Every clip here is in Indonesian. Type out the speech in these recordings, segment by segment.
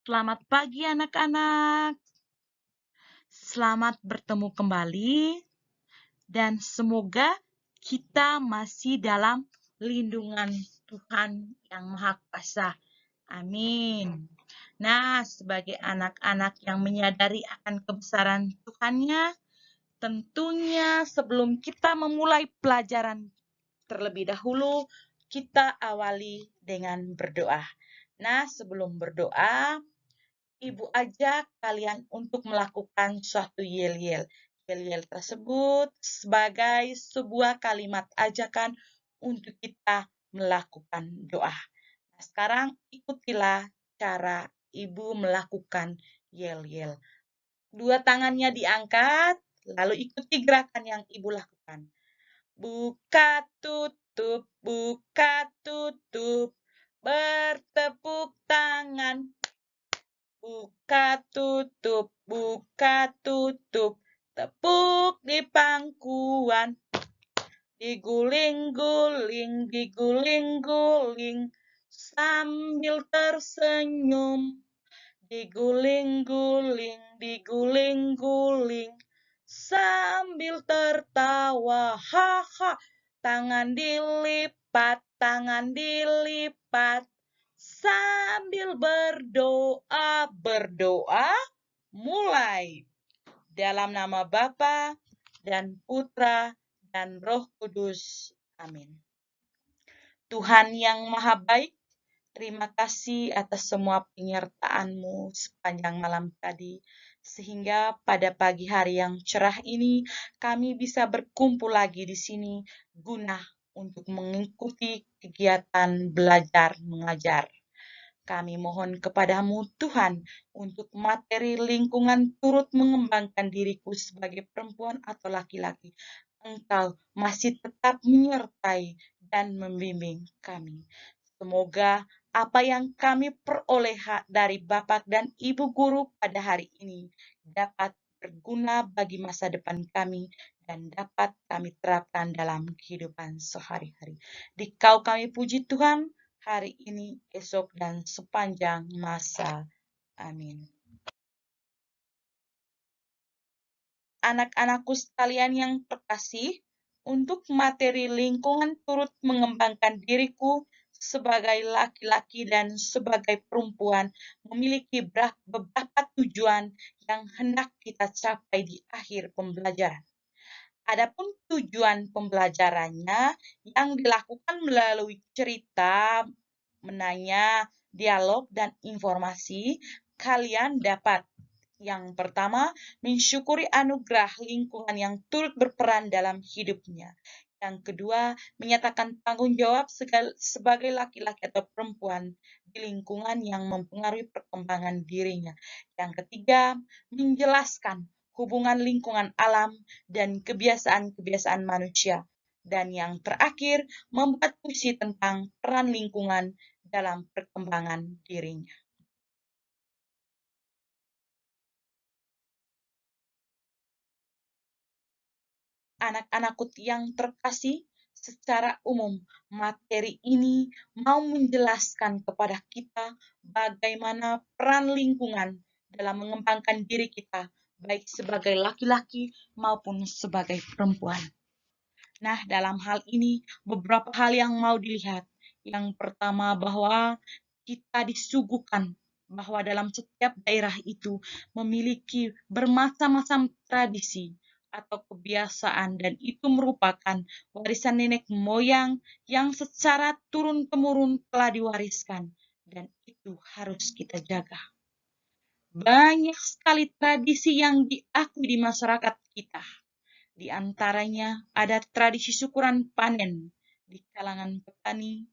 Selamat pagi anak-anak. Selamat bertemu kembali dan semoga kita masih dalam lindungan Tuhan yang Maha Kuasa. Amin. Nah, sebagai anak-anak yang menyadari akan kebesaran Tuhannya, tentunya sebelum kita memulai pelajaran terlebih dahulu, kita awali dengan berdoa. Nah, sebelum berdoa, Ibu ajak kalian untuk melakukan suatu yel-yel. Yel-yel tersebut sebagai sebuah kalimat ajakan untuk kita melakukan doa. Nah, sekarang ikutilah cara Ibu melakukan yel-yel. Dua tangannya diangkat, lalu ikuti gerakan yang Ibu lakukan. Buka tutup, bertepuk tangan. Buka tutup, tepuk di pangkuan. Diguling-guling, sambil tersenyum. Diguling-guling, sambil tertawa. Haha, tangan dilipat, sambil berdoa mulai. Dalam nama Bapa dan Putra dan Roh Kudus. Amin. Tuhan yang Maha Baik, terima kasih atas semua penyertaan-Mu sepanjang malam tadi. Sehingga pada pagi hari yang cerah ini, kami bisa berkumpul lagi di sini guna untuk mengikuti kegiatan belajar mengajar. Kami mohon kepadamu Tuhan untuk materi lingkungan turut mengembangkan diriku sebagai perempuan atau laki-laki. Engkau masih tetap menyertai dan membimbing kami. Semoga apa yang kami peroleh dari Bapak dan Ibu Guru pada hari ini dapat berguna bagi masa depan kami dan dapat kami terapkan dalam kehidupan sehari-hari. Di Kau kami puji Tuhan, hari ini, esok, dan sepanjang masa. Amin. Anak-anakku sekalian yang terkasih, untuk materi lingkungan turut mengembangkan diriku sebagai laki-laki dan sebagai perempuan memiliki beberapa tujuan yang hendak kita capai di akhir pembelajaran. Adapun tujuan pembelajarannya yang dilakukan melalui cerita, menanya, dialog, dan informasi, kalian dapat yang pertama, mensyukuri anugerah lingkungan yang turut berperan dalam hidupnya. Yang kedua, menyatakan tanggung jawab sebagai laki-laki atau perempuan di lingkungan yang mempengaruhi perkembangan dirinya. Yang ketiga, menjelaskan hubungan lingkungan alam dan kebiasaan-kebiasaan manusia. Dan yang terakhir, membuat puisi tentang peran lingkungan dalam perkembangan dirinya. Anak-anakku yang terkasih, secara umum materi ini mau menjelaskan kepada kita bagaimana peran lingkungan dalam mengembangkan diri kita, baik sebagai laki-laki maupun sebagai perempuan. Nah, dalam hal ini beberapa hal yang mau dilihat. Yang pertama, bahwa kita disuguhkan bahwa dalam setiap daerah itu memiliki bermacam-macam tradisi atau kebiasaan, dan itu merupakan warisan nenek moyang yang secara turun-temurun telah diwariskan, dan itu harus kita jaga. Banyak sekali tradisi yang diakui di masyarakat kita. Di antaranya ada tradisi syukuran panen di kalangan petani,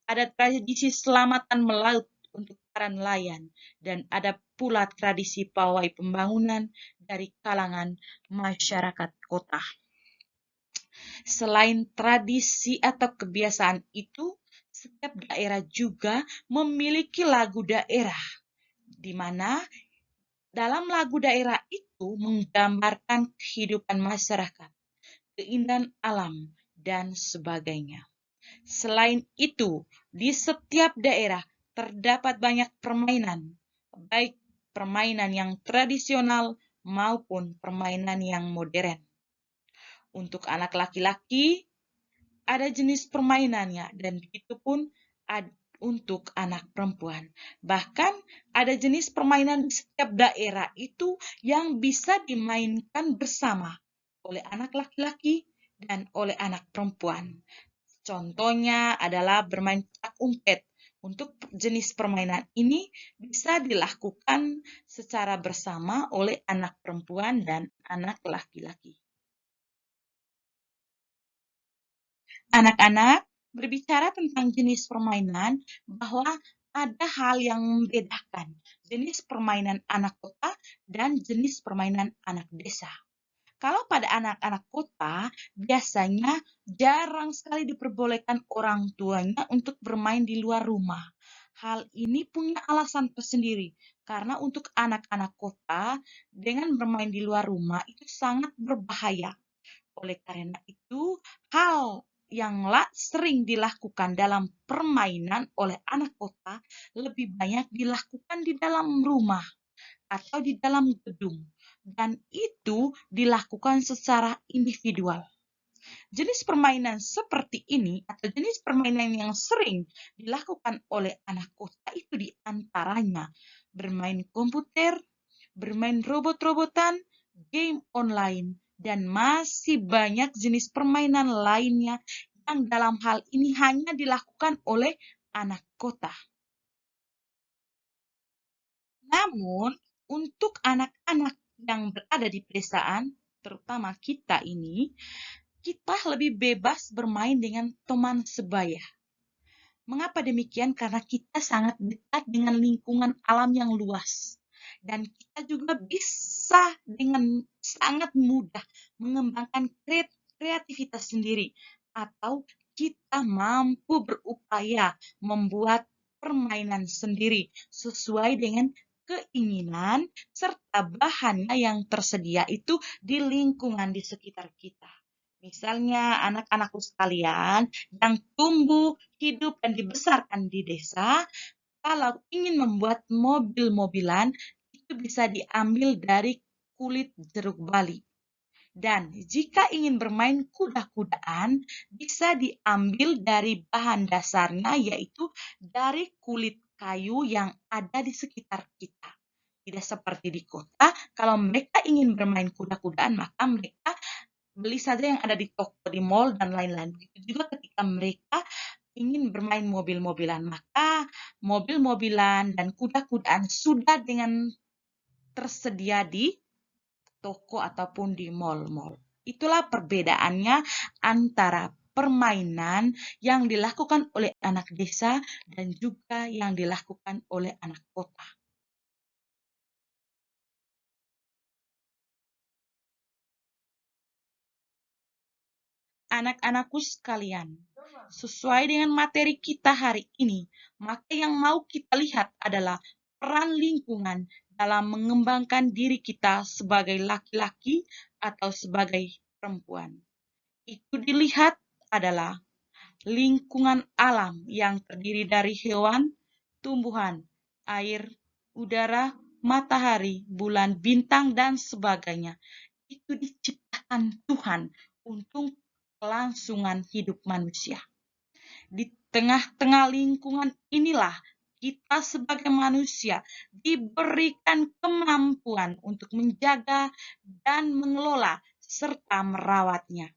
ada tradisi selamatan melaut untuk para nelayan, dan ada pula tradisi pawai pembangunan dari kalangan masyarakat kota. Selain tradisi atau kebiasaan itu, setiap daerah juga memiliki lagu daerah, di mana dalam lagu daerah itu menggambarkan kehidupan masyarakat, keindahan alam, dan sebagainya. Selain itu, di setiap daerah terdapat banyak permainan, baik permainan yang tradisional maupun permainan yang modern. Untuk anak laki-laki, ada jenis permainannya, dan begitu pun untuk anak perempuan. Bahkan ada jenis permainan di setiap daerah itu yang bisa dimainkan bersama oleh anak laki-laki dan oleh anak perempuan. Contohnya adalah bermain petak umpet. Untuk jenis permainan ini bisa dilakukan secara bersama oleh anak perempuan dan anak laki-laki. Anak-anak, berbicara tentang jenis permainan, bahwa ada hal yang membedakan jenis permainan anak kota dan jenis permainan anak desa. Kalau pada anak-anak kota, biasanya jarang sekali diperbolehkan orang tuanya untuk bermain di luar rumah. Hal ini punya alasan tersendiri, karena untuk anak-anak kota, dengan bermain di luar rumah itu sangat berbahaya. Oleh karena itu, hal yang sering dilakukan dalam permainan oleh anak kota lebih banyak dilakukan di dalam rumah atau di dalam gedung, dan itu dilakukan secara individual. Jenis permainan seperti ini atau jenis permainan yang sering dilakukan oleh anak kota itu diantaranya bermain komputer, bermain robot-robotan, game online, dan masih banyak jenis permainan lainnya yang dalam hal ini hanya dilakukan oleh anak kota. Namun, untuk anak-anak yang berada di pedesaan, terutama kita ini, kita lebih bebas bermain dengan teman sebaya. Mengapa demikian? Karena kita sangat dekat dengan lingkungan alam yang luas. Dan kita juga bisa dengan sangat mudah mengembangkan kreativitas sendiri. Atau kita mampu berupaya membuat permainan sendiri sesuai dengan keinginan serta bahannya yang tersedia itu di lingkungan di sekitar kita. Misalnya anak-anakku sekalian yang tumbuh, hidup, dan dibesarkan di desa, kalau ingin membuat mobil-mobilan, itu bisa diambil dari kulit jeruk bali. Dan jika ingin bermain kuda-kudaan, bisa diambil dari bahan dasarnya, yaitu dari kulit kayu yang ada di sekitar kita. Tidak seperti di kota, kalau mereka ingin bermain kuda-kudaan, maka mereka beli saja yang ada di toko, di mall, dan lain-lain. Begitu juga ketika mereka ingin bermain mobil-mobilan, maka mobil-mobilan dan kuda-kudaan sudah dengan tersedia di toko ataupun di mall-mall. Itulah perbedaannya antara permainan yang dilakukan oleh anak desa dan juga yang dilakukan oleh anak kota. Anak-anakku sekalian, sesuai dengan materi kita hari ini, maka yang mau kita lihat adalah peran lingkungan dalam mengembangkan diri kita sebagai laki-laki atau sebagai perempuan. Itu dilihat adalah lingkungan alam yang terdiri dari hewan, tumbuhan, air, udara, matahari, bulan, bintang, dan sebagainya. Itu diciptakan Tuhan untuk kelangsungan hidup manusia. Di tengah-tengah lingkungan inilah kita sebagai manusia diberikan kemampuan untuk menjaga dan mengelola serta merawatnya.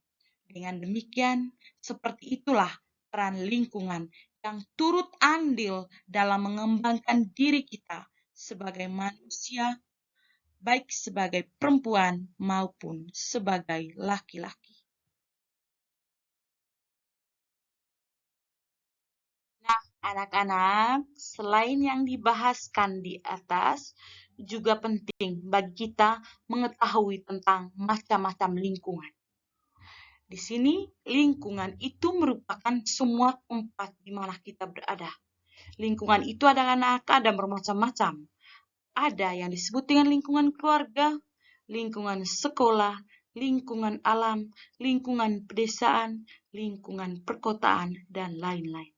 Dengan demikian, seperti itulah peran lingkungan yang turut andil dalam mengembangkan diri kita sebagai manusia, baik sebagai perempuan maupun sebagai laki-laki. Nah, anak-anak, selain yang dibahaskan di atas, juga penting bagi kita mengetahui tentang macam-macam lingkungan. Di sini, lingkungan itu merupakan semua tempat di mana kita berada. Lingkungan itu adalah ada bermacam-macam. Ada yang disebut dengan lingkungan keluarga, lingkungan sekolah, lingkungan alam, lingkungan pedesaan, lingkungan perkotaan, dan lain-lain.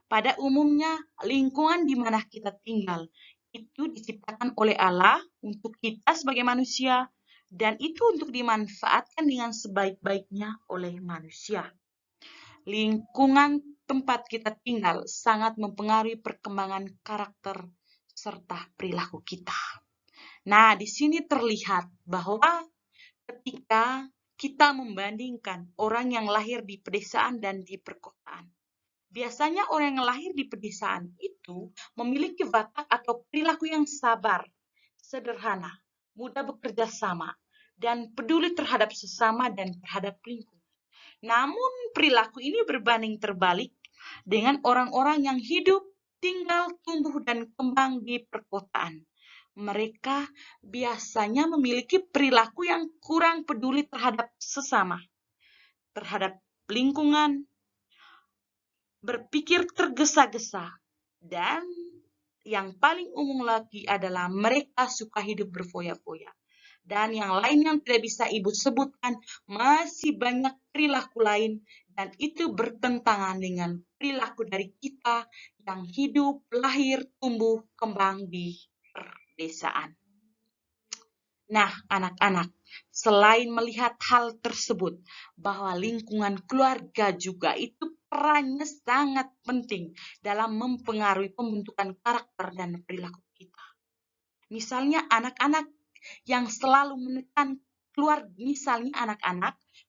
Pada umumnya, lingkungan di mana kita tinggal itu diciptakan oleh Allah untuk kita sebagai manusia, dan itu untuk dimanfaatkan dengan sebaik-baiknya oleh manusia. Lingkungan tempat kita tinggal sangat mempengaruhi perkembangan karakter serta perilaku kita. Nah, di sini terlihat bahwa ketika kita membandingkan orang yang lahir di pedesaan dan di perkotaan, biasanya orang yang lahir di pedesaan itu memiliki watak atau perilaku yang sabar, sederhana, mudah bekerja sama, dan peduli terhadap sesama dan terhadap lingkungan. Namun perilaku ini berbanding terbalik dengan orang-orang yang hidup, tinggal, tumbuh, dan kembang di perkotaan. Mereka biasanya memiliki perilaku yang kurang peduli terhadap sesama, terhadap lingkungan, berpikir tergesa-gesa, dan yang paling umum lagi adalah mereka suka hidup berfoya-foya. Dan yang lain yang tidak bisa Ibu sebutkan, masih banyak perilaku lain, dan itu bertentangan dengan perilaku dari kita yang hidup, lahir, tumbuh, kembang di pedesaan. Nah, anak-anak, selain melihat hal tersebut, bahwa lingkungan keluarga juga itu perannya sangat penting dalam mempengaruhi pembentukan karakter dan perilaku kita. Misalnya anak-anak yang selalu menekan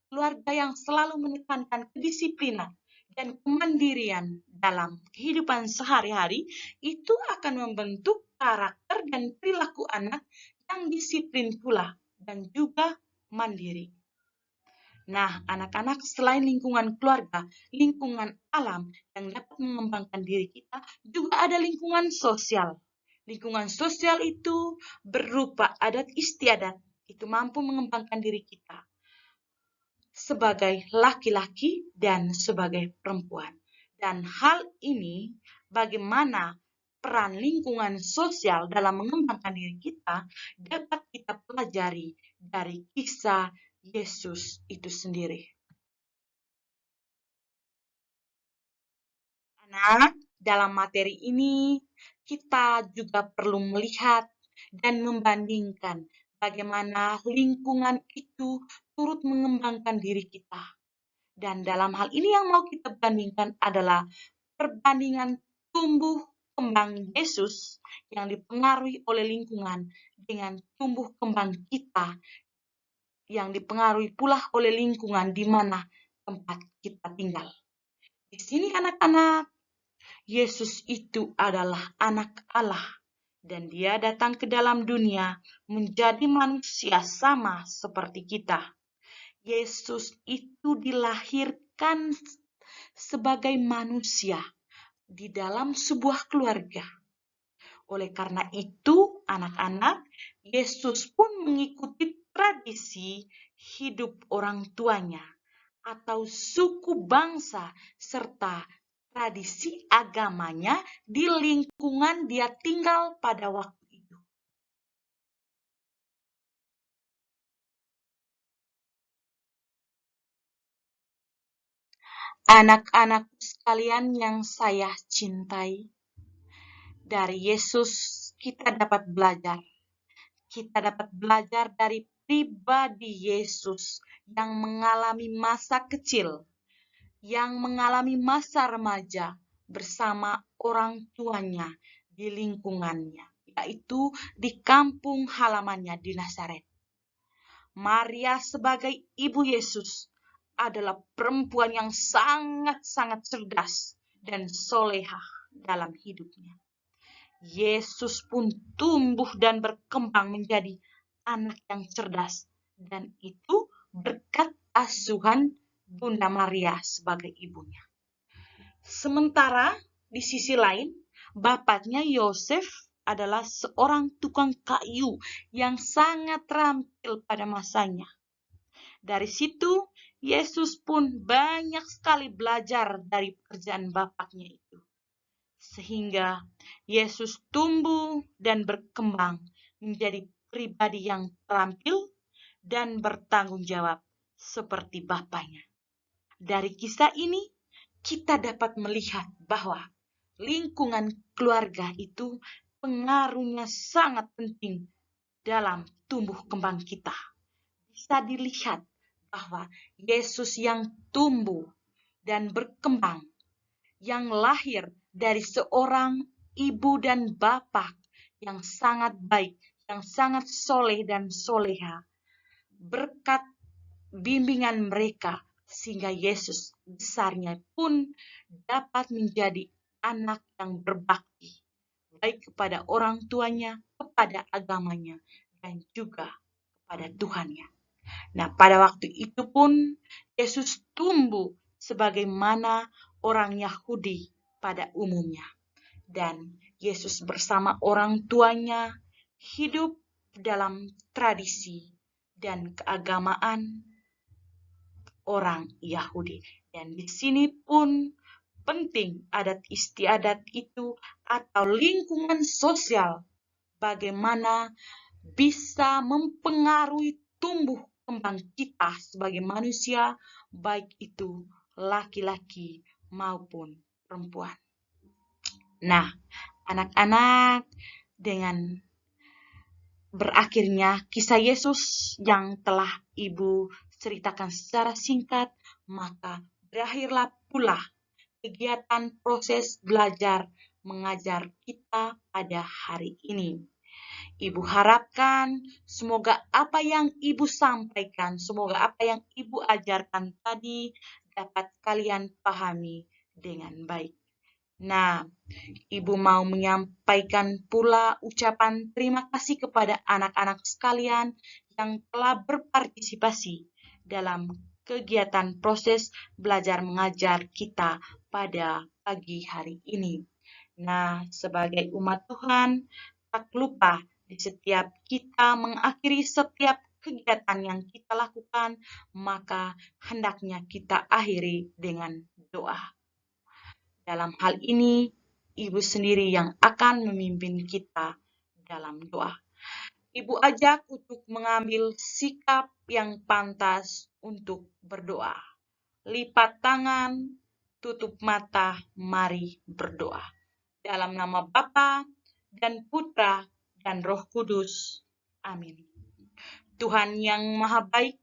keluarga yang selalu menekankan kedisiplinan dan kemandirian dalam kehidupan sehari-hari, itu akan membentuk karakter dan perilaku anak yang disiplin pula dan juga mandiri. Nah, anak-anak, selain lingkungan keluarga, lingkungan alam yang dapat mengembangkan diri kita, juga ada lingkungan sosial. Lingkungan sosial itu berupa adat istiadat, itu mampu mengembangkan diri kita sebagai laki-laki dan sebagai perempuan. Dan hal ini, bagaimana peran lingkungan sosial dalam mengembangkan diri kita, dapat kita pelajari dari kisah Yesus itu sendiri. Anak, dalam materi ini kita juga perlu melihat dan membandingkan bagaimana lingkungan itu turut mengembangkan diri kita. Dan dalam hal ini yang mau kita bandingkan adalah perbandingan tumbuh kembang Yesus yang dipengaruhi oleh lingkungan dengan tumbuh kembang kita yang dipengaruhi pula oleh lingkungan di mana tempat kita tinggal. Di sini anak-anak, Yesus itu adalah anak Allah dan dia datang ke dalam dunia menjadi manusia sama seperti kita. Yesus itu dilahirkan sebagai manusia di dalam sebuah keluarga. Oleh karena itu, anak-anak, Yesus pun mengikuti tradisi hidup orang tuanya atau suku bangsa serta tradisi agamanya di lingkungan dia tinggal pada waktu itu. Anak-anak sekalian yang saya cintai, dari Yesus kita dapat belajar. Kita dapat belajar dari pribadi Yesus yang mengalami masa kecil, yang mengalami masa remaja bersama orang tuanya di lingkungannya, yaitu di kampung halamannya di Nazaret. Maria sebagai ibu Yesus adalah perempuan yang sangat-sangat cerdas dan solehah dalam hidupnya. Yesus pun tumbuh dan berkembang menjadi anak yang cerdas, dan itu berkat asuhan Bunda Maria sebagai ibunya. Sementara di sisi lain, bapaknya Yosef adalah seorang tukang kayu yang sangat terampil pada masanya. Dari situ, Yesus pun banyak sekali belajar dari pekerjaan bapaknya itu. Sehingga Yesus tumbuh dan berkembang menjadi pribadi yang terampil dan bertanggung jawab seperti bapaknya. Dari kisah ini, kita dapat melihat bahwa lingkungan keluarga itu pengaruhnya sangat penting dalam tumbuh kembang kita. Bisa dilihat bahwa Yesus yang tumbuh dan berkembang, yang lahir dari seorang ibu dan bapak yang sangat baik, yang sangat soleh dan soleha, berkat bimbingan mereka, sehingga Yesus besarnya pun dapat menjadi anak yang berbakti, baik kepada orang tuanya, kepada agamanya, dan juga kepada Tuhannya. Nah, pada waktu itu pun Yesus tumbuh sebagaimana orang Yahudi pada umumnya. Dan Yesus bersama orang tuanya hidup dalam tradisi dan keagamaan orang Yahudi. Dan di sini pun penting adat istiadat itu atau lingkungan sosial bagaimana bisa mempengaruhi tumbuh kembang kita sebagai manusia, baik itu laki-laki maupun perempuan. Nah, anak-anak, dengan berakhirnya kisah Yesus yang telah Ibu ceritakan secara singkat, maka berakhirlah pula kegiatan proses belajar mengajar kita pada hari ini. Ibu harapkan semoga apa yang Ibu sampaikan, semoga apa yang Ibu ajarkan tadi dapat kalian pahami dengan baik. Nah, Ibu mau menyampaikan pula ucapan terima kasih kepada anak-anak sekalian yang telah berpartisipasi dalam kegiatan proses belajar mengajar kita pada pagi hari ini. Nah, sebagai umat Tuhan, tak lupa di setiap kita mengakhiri setiap kegiatan yang kita lakukan, maka hendaknya kita akhiri dengan doa. Dalam hal ini, Ibu sendiri yang akan memimpin kita dalam doa. Ibu ajak untuk mengambil sikap yang pantas untuk berdoa. Lipat tangan, tutup mata, mari berdoa. Dalam nama Bapa dan Putra dan Roh Kudus. Amin. Tuhan yang Maha Baik,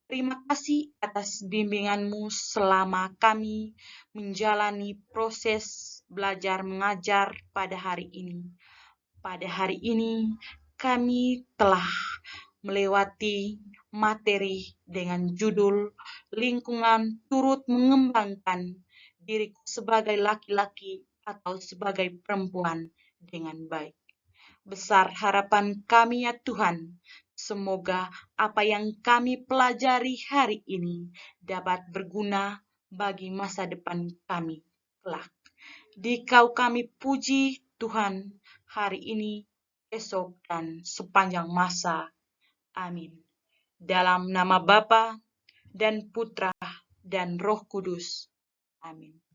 terima kasih atas bimbingan-Mu selama kami menjalani proses belajar mengajar pada hari ini. Pada hari ini kami telah melewati materi dengan judul lingkungan turut mengembangkan diriku sebagai laki-laki atau sebagai perempuan dengan baik. Besar harapan kami ya Tuhan, semoga apa yang kami pelajari hari ini dapat berguna bagi masa depan kami kelak. Dikau kami puji Tuhan hari ini, esok, dan sepanjang masa. Amin. Dalam nama Bapa dan Putra dan Roh Kudus. Amin.